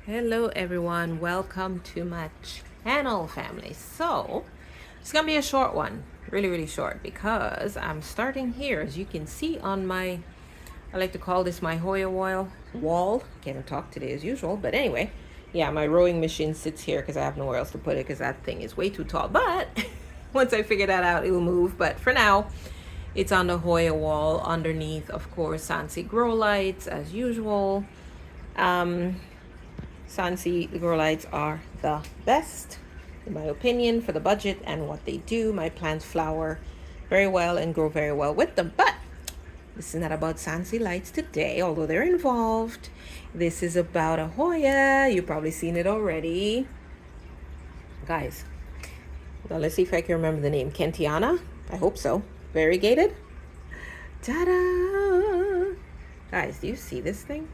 Hello everyone, welcome to my channel family. So it's gonna be a short one, really short, because I'm starting here. As you can see on my, I like to call this my hoya wall. Can't even talk today as usual, but anyway, yeah, my rowing machine sits here because I have nowhere else to put it because that thing is way too tall. But once I figure that out, it will move. But for now, it's on the hoya wall underneath, of course, Sansi grow lights as usual. Sansi grow lights are the best, in my opinion, for the budget and what they do. My plants flower very well and grow very well with them. But this is not about Sansi lights today, although they're involved. This is about a hoya. You've probably seen it already. Guys, now let's see if I can remember the name. Kentiana? I hope so. Variegated? Ta-da! Guys, do you see this thing?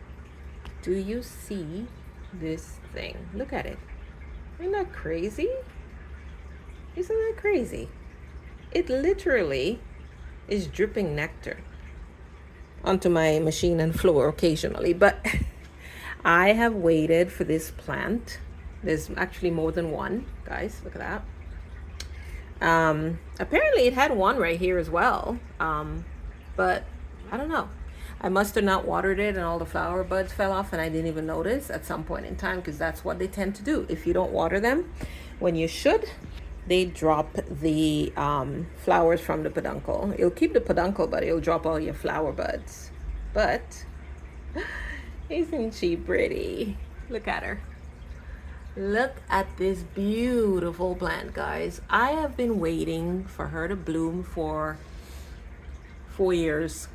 Do you see this thing? Look at it. Isn't that crazy? Isn't that crazy? It literally is dripping nectar onto my machine and floor occasionally, but I have waited for this plant. There's actually more than one, guys. Look at that. Apparently it had one right here as well, but I don't know. I must have not watered it and all the flower buds fell off and I didn't even notice at some point in time, because that's what they tend to do. If you don't water them when you should, they drop the flowers from the peduncle. It'll keep the peduncle, but it'll drop all your flower buds. But isn't she pretty? Look at her. Look at this beautiful plant, guys. I have been waiting for her to bloom for 4 years.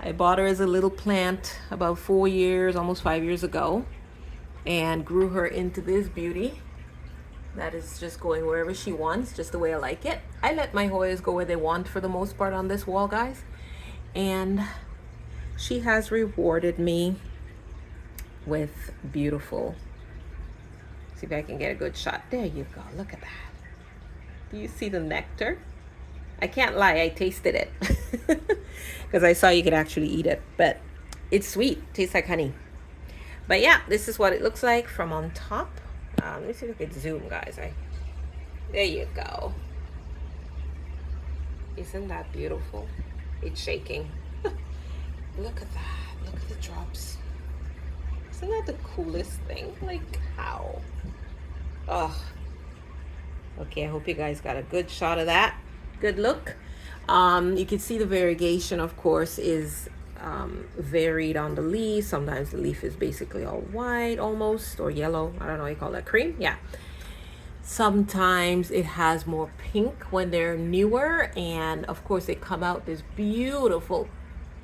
I bought her as a little plant about 4 years, almost 5 years ago, and grew her into this beauty that is just going wherever she wants, just the way I like it. I let my hoyas go where they want for the most part on this wall, guys, and she has rewarded me with beautiful. See if I can get a good shot. There you go. Look at that. Do you see the nectar? I can't lie, I tasted it because I saw you could actually eat it, but it's sweet, tastes like honey. But yeah, this is what it looks like from on top. Let me see if I can zoom, guys. There you go. Isn't that beautiful? It's shaking. Look at that. Look at the drops. Isn't that the coolest thing? Like, how? Oh. Okay, I hope you guys got a good shot of that. Good look. You can see the variegation, of course, is varied on the leaf. Sometimes the leaf is basically all white almost, or yellow. I don't know what you call that, cream. Yeah. Sometimes it has more pink when they're newer, and of course they come out this beautiful,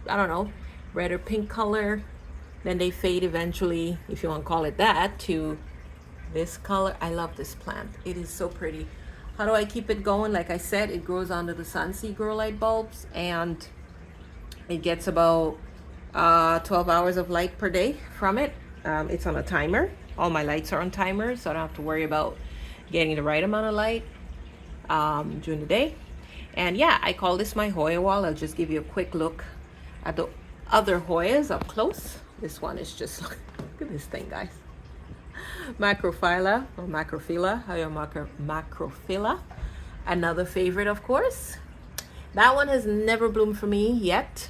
I don't know, red or pink color. Then they fade eventually, if you want to call it that, to this color. I love this plant. It is so pretty. How do I keep it going? Like I said, it grows under the Sansi grow light bulbs, and it gets about 12 hours of light per day from it. It's on a timer. All my lights are on timers, so I don't have to worry about getting the right amount of light during the day. And yeah, I call this my hoya wall. I'll just give you a quick look at the other hoyas up close. This one is just, look at this thing, guys. Macrophylla, or macrophylla, macrophylla, another favorite, of course. That one has never bloomed for me yet,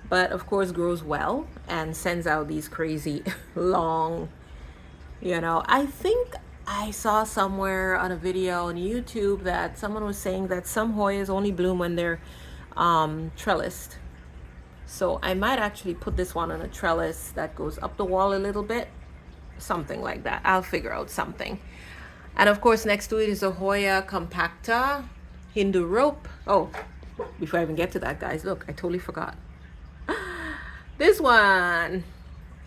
but of course grows well and sends out these crazy long, I think I saw somewhere on a video on YouTube that someone was saying that some hoyas only bloom when they're trellised. So I might actually put this one on a trellis that goes up the wall a little bit. Something like that. I'll figure out something. And of course, next to it is a Hoya compacta, Hindu rope. Oh, before I even get to that, guys, look, I totally forgot. This one,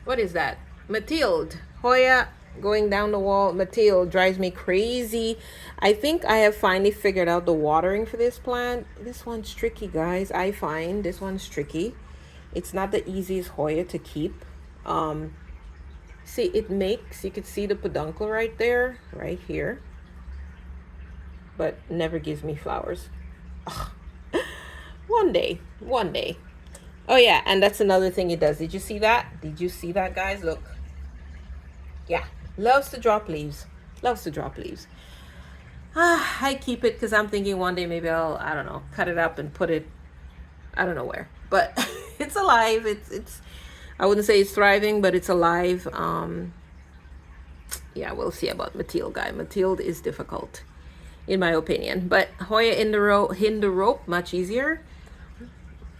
what is that? Mathilde. Hoya going down the wall. Mathilde drives me crazy. I think I have finally figured out the watering for this plant. This one's tricky, guys. I find this one's tricky. It's not the easiest Hoya to keep. See, it makes, you can see the peduncle right there, right here, but never gives me flowers. Ugh. One day. Oh yeah, and that's another thing it does. Did you see that? Did you see that, guys? Look. Yeah, loves to drop leaves. Loves to drop leaves. I keep it because I'm thinking one day maybe I'll, I don't know, cut it up and put it, I don't know where. But it's alive. It's I wouldn't say it's thriving, but it's alive. Yeah, we'll see about Mathilde, guy. Mathilde is difficult, in my opinion. But Hoya Hinder rope, much easier.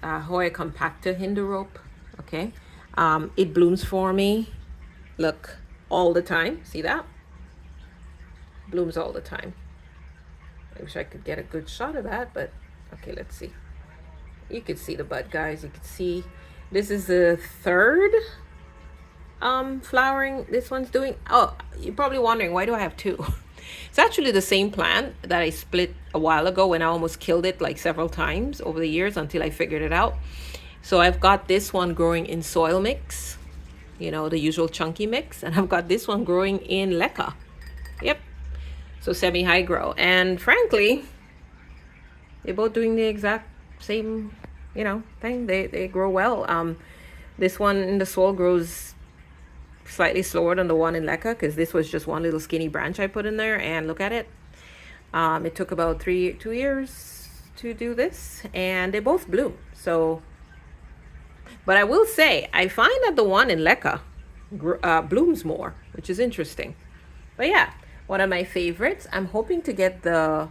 Hoya compacta Hinder rope. Okay. It blooms for me. Look, all the time. See that? Blooms all the time. I wish I could get a good shot of that, but okay, let's see. You could see the bud, guys. You could see this is the third flowering this one's doing. Oh, you're probably wondering, why do I have two? It's actually the same plant that I split a while ago when I almost killed it like several times over the years until I figured it out. So I've got this one growing in soil mix, you know, the usual chunky mix, and I've got this one growing in leca. Yep. So semi-high grow. And frankly, they're both doing the exact same, you know, thing. They grow well. This one in the soil grows slightly slower than the one in leca because this was just one little skinny branch I put in there, and look at it. It took about 2 years to do this, and they both bloom. So, but I will say I find that the one in leca blooms more, which is interesting. But yeah, one of my favorites. I'm hoping to get the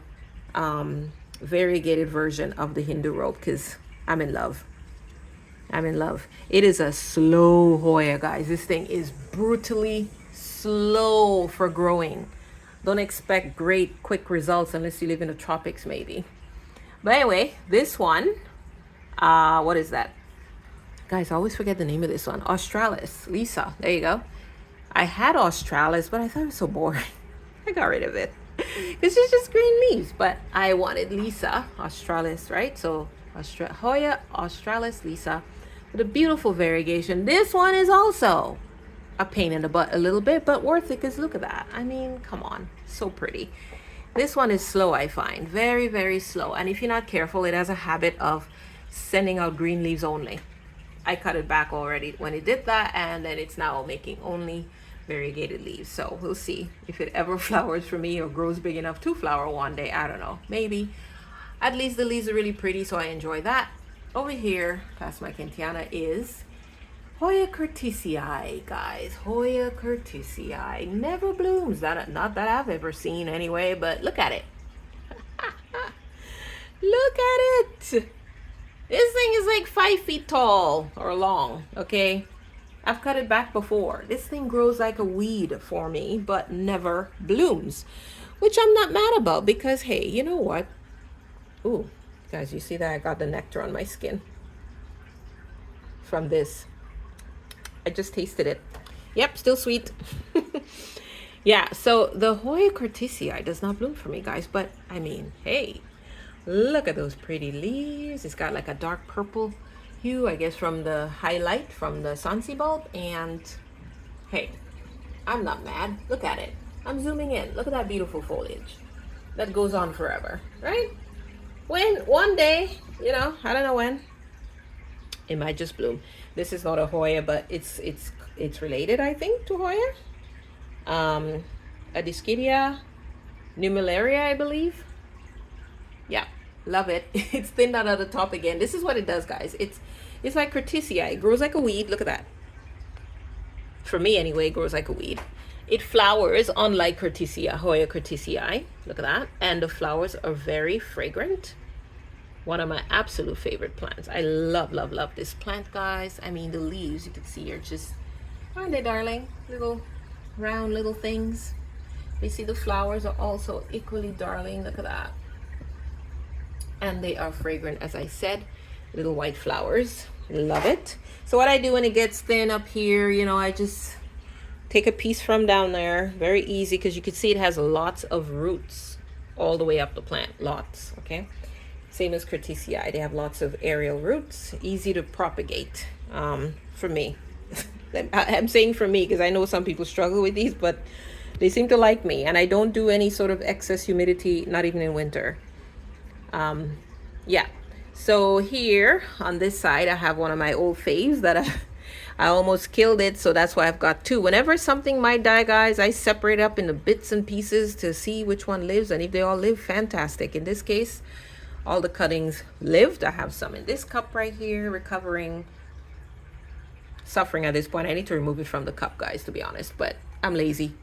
variegated version of the Hindu rope because I'm in love. I'm in love. It is a slow Hoya, guys. This thing is brutally slow for growing. Don't expect great quick results unless you live in the tropics, maybe. But anyway, this one, what is that? Guys, I always forget the name of this one. Australis, Lisa. There you go. I had Australis, but I thought it was so boring. I got rid of it. Because it's just green leaves. But I wanted Lisa, Australis, right? So Hoya, Australis, Lisa. With a beautiful variegation. This one is also a pain in the butt a little bit, but worth it because look at that. I mean, come on. So pretty. This one is slow, I find. Very, very slow. And if you're not careful, it has a habit of sending out green leaves only. I cut it back already when it did that, and then it's now making only variegated leaves. So we'll see if it ever flowers for me or grows big enough to flower one day. I don't know. Maybe. At least the leaves are really pretty, so I enjoy that. Over here, past my Kentiana, is Hoya curtisii, guys. Hoya curtisii. Never blooms. Not that I've ever seen anyway, but look at it. Look at it. This thing is like 5 feet tall or long, okay? I've cut it back before. This thing grows like a weed for me, but never blooms, which I'm not mad about because, hey, you know what? Ooh. Guys, you see that I got the nectar on my skin from this. I just tasted it. Yep, still sweet. Yeah, so the Hoya curtisii does not bloom for me, guys. But, I mean, hey, look at those pretty leaves. It's got like a dark purple hue, I guess, from the highlight from the Sansi bulb. And, hey, I'm not mad. Look at it. I'm zooming in. Look at that beautiful foliage. That goes on forever, right? When one day, you know, I don't know when, it might just bloom. This is not a Hoya, but it's related, I think, to Hoya. Adischidia numillaria, I believe. Yeah, love it. It's thinned out at the top again. This is what it does, guys. It's like curtisii. It grows like a weed. Look at that. For me, anyway, it grows like a weed. It flowers unlike curtisii, Hoya curtisii. Look at that. And the flowers are very fragrant. One of my absolute favorite plants. I love, love, love this plant, guys. I mean, the leaves, you can see are just, aren't they, darling? Little round little things. You see the flowers are also equally darling. Look at that. And they are fragrant, as I said. Little white flowers. Love it. So what I do when it gets thin up here, you know, I just take a piece from down there. Very easy because you can see it has lots of roots all the way up the plant. Lots, okay? Same as curtisii. They have lots of aerial roots. Easy to propagate for me. I'm saying for me because I know some people struggle with these, but they seem to like me. And I don't do any sort of excess humidity, not even in winter. Yeah. So here on this side, I have one of my old faves that I almost killed it, so that's why I've got two. Whenever something might die, guys, I separate up into bits and pieces to see which one lives, and if they all live, fantastic. In this case, all the cuttings lived. I have some in this cup right here, recovering, suffering at this point. I need to remove it from the cup, guys, to be honest, but I'm lazy.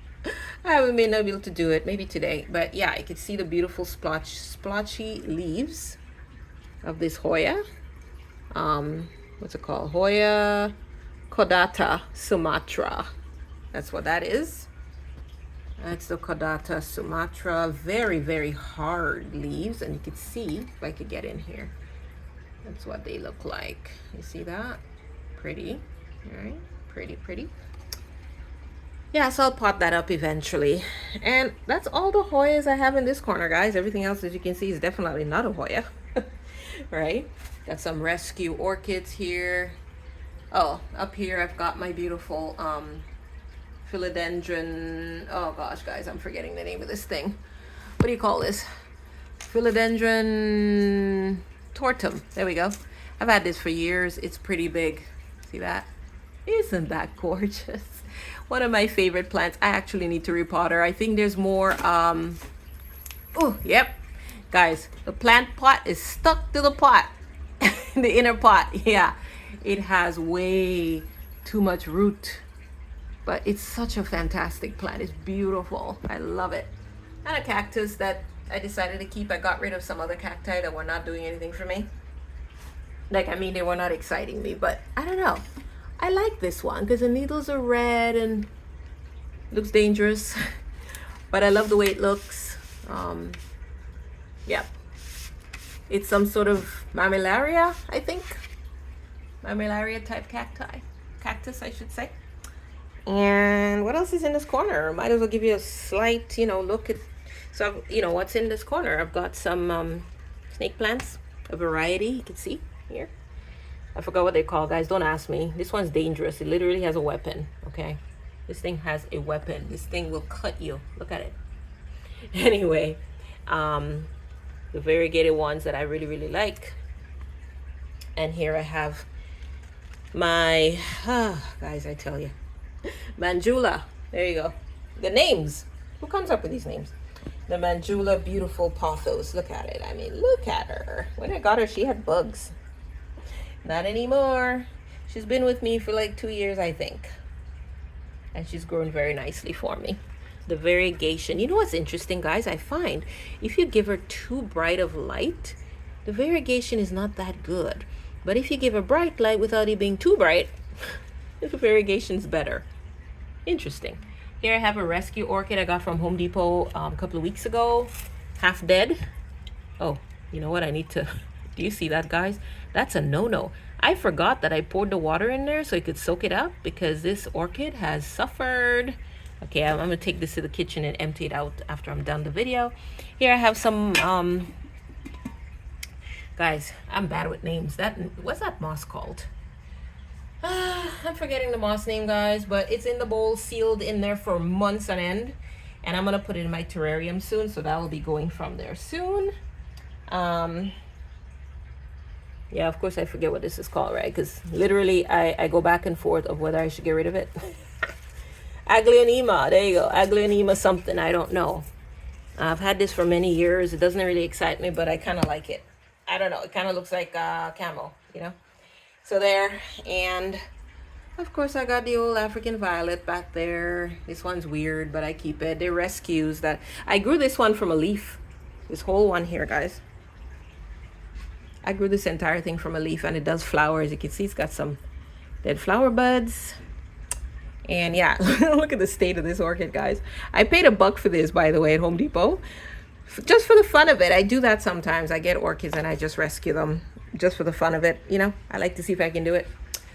I haven't been able to do it, maybe today. But yeah, you can see the beautiful splotchy leaves of this Hoya. What's it called? Hoya caudata Sumatra. That's what that is. That's the caudata Sumatra. Very, very hard leaves. And you can see, if I could get in here, that's what they look like. You see that? Pretty. All right. Pretty, pretty. Yeah, so I'll pot that up eventually. And that's all the Hoyas I have in this corner, guys. Everything else, as you can see, is definitely not a Hoya. Right? Got some rescue orchids here. Oh, up here I've got my beautiful philodendron. Oh gosh, guys, I'm forgetting the name of this thing. What do you call this? Philodendron tortum. There we go. I've had this for years. It's pretty big. See that? Isn't that gorgeous? One of my favorite plants. I actually need to repot her. I think there's more. Oh, yep. Guys, the plant pot is stuck to the pot. The inner pot. Yeah. It has way too much root. But it's such a fantastic plant. It's beautiful. I love it. And a cactus that I decided to keep. I got rid of some other cacti that were not doing anything for me. Like, I mean, they were not exciting me. But I don't know. I like this one because the needles are red and looks dangerous, but I love the way it looks. Yeah, it's some sort of mammillaria, I think. Mammillaria type cactus, I should say. And what else is in this corner? Might as well give you a slight, look at. So, what's in this corner? I've got some snake plants, a variety. You can see here. I forgot what they call, guys. Don't ask me. This one's dangerous. It literally has a weapon. Okay, this thing has a weapon. This thing will cut you. Look at it. Anyway, the variegated ones that I really, really like. And here I have my guys, I tell you, Manjula. There you go. The names. Who comes up with these names? The Manjula Beautiful Pothos. Look at it. I mean, look at her. When I got her, she had bugs. Not anymore. She's been with me for like 2 years, I think. And she's grown very nicely for me. The variegation. You know what's interesting, guys? I find if you give her too bright of light, the variegation is not that good. But if you give her bright light without it being too bright, the variegation's better. Interesting. Here I have a rescue orchid I got from Home Depot a couple of weeks ago. Half dead. Oh, you know what? I need to... Do you see that, guys? That's a no-no. I forgot that I poured the water in there so it could soak it up because this orchid has suffered. Okay, I'm gonna take this to the kitchen and empty it out after I'm done the video. Here I have some, guys, I'm bad with names. What's that moss called? I'm forgetting the moss name, guys, but it's in the bowl, sealed in there for months on end. And I'm gonna put it in my terrarium soon, so that will be going from there soon. Yeah, of course I forget what this is called, right? Because literally I go back and forth of whether I should get rid of it. Aglaonema, there you go. Aglaonema something, I don't know. I've had this for many years. It doesn't really excite me, but I kind of like it. I don't know. It kind of looks like camo, So there. And of course I got the old African violet back there. This one's weird, but I keep it. They're rescues that I grew this one from a leaf. This whole one here, guys. I grew this entire thing from a leaf, and it does flower. As you can see, it's got some dead flower buds. And yeah, look at the state of this orchid, guys. I paid $1 for this, by the way, at Home Depot. Just for the fun of it. I do that sometimes. I get orchids and I just rescue them just for the fun of it. I like to see if I can do it.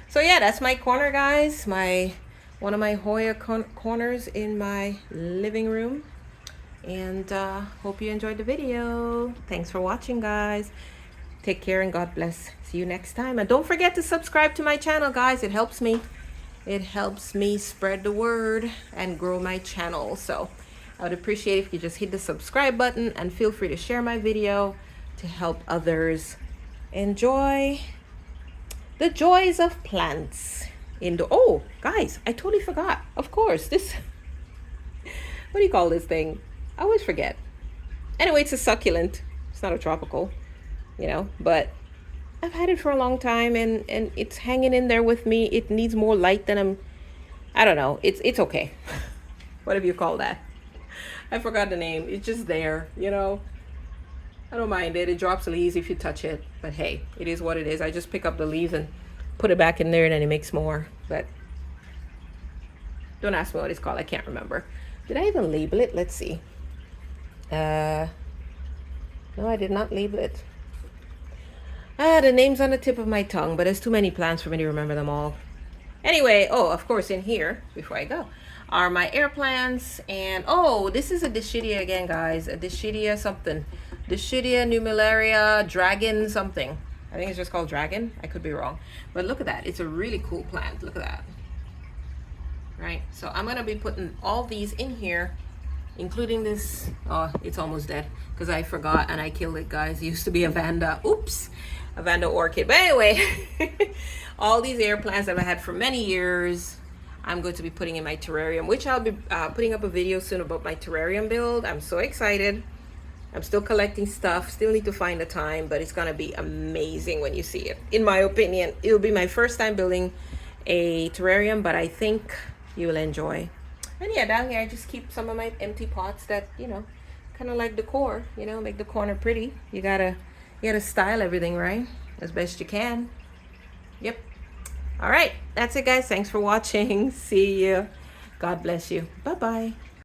So yeah, that's my corner, guys. One of my Hoya corners in my living room. And hope you enjoyed the video. Thanks for watching, guys. Take care and God bless. See you next time. And don't forget to subscribe to my channel, guys. It helps me. It helps me spread the word and grow my channel. So I would appreciate if you just hit the subscribe button and feel free to share my video to help others enjoy the joys of plants. Oh, guys, I totally forgot. Of course, this, what do you call this thing? I always forget. Anyway, it's a succulent. It's not a tropical, but I've had it for a long time, and it's hanging in there with me. It needs more light than I don't know. It's okay. Whatever you call that. I forgot the name. It's just there, I don't mind it. It drops leaves if you touch it. But hey, it is what it is. I just pick up the leaves and put it back in there, and then it makes more. But don't ask me what it's called. I can't remember. Did I even label it? Let's see. No, I did not label it. The name's on the tip of my tongue, but there's too many plants for me to remember them all. Anyway, oh, of course, in here, before I go, are my air plants. And oh, this is a Dischidia again, guys. A Dischidia something. Dischidia numillaria dragon something. I think it's just called dragon. I could be wrong. But look at that. It's a really cool plant. Look at that. Right? So I'm going to be putting all these in here, including this. Oh, it's almost dead because I forgot and I killed it, guys. It used to be a Vanda. Oops. A Vanda orchid. But anyway, all these air plants that I had for many years, I'm going to be putting in my terrarium, which I'll be putting up a video soon about my terrarium build. I'm so excited. I'm still collecting stuff, still need to find the time, but it's gonna be amazing when you see it. In my opinion, it'll be my first time building a terrarium, but I think you will enjoy. And yeah, down here I just keep some of my empty pots that, kind of like decor, make the corner pretty. You gotta style everything, right? As best you can. Yep. All right, that's it, guys. Thanks for watching. See you. God bless you. Bye-bye.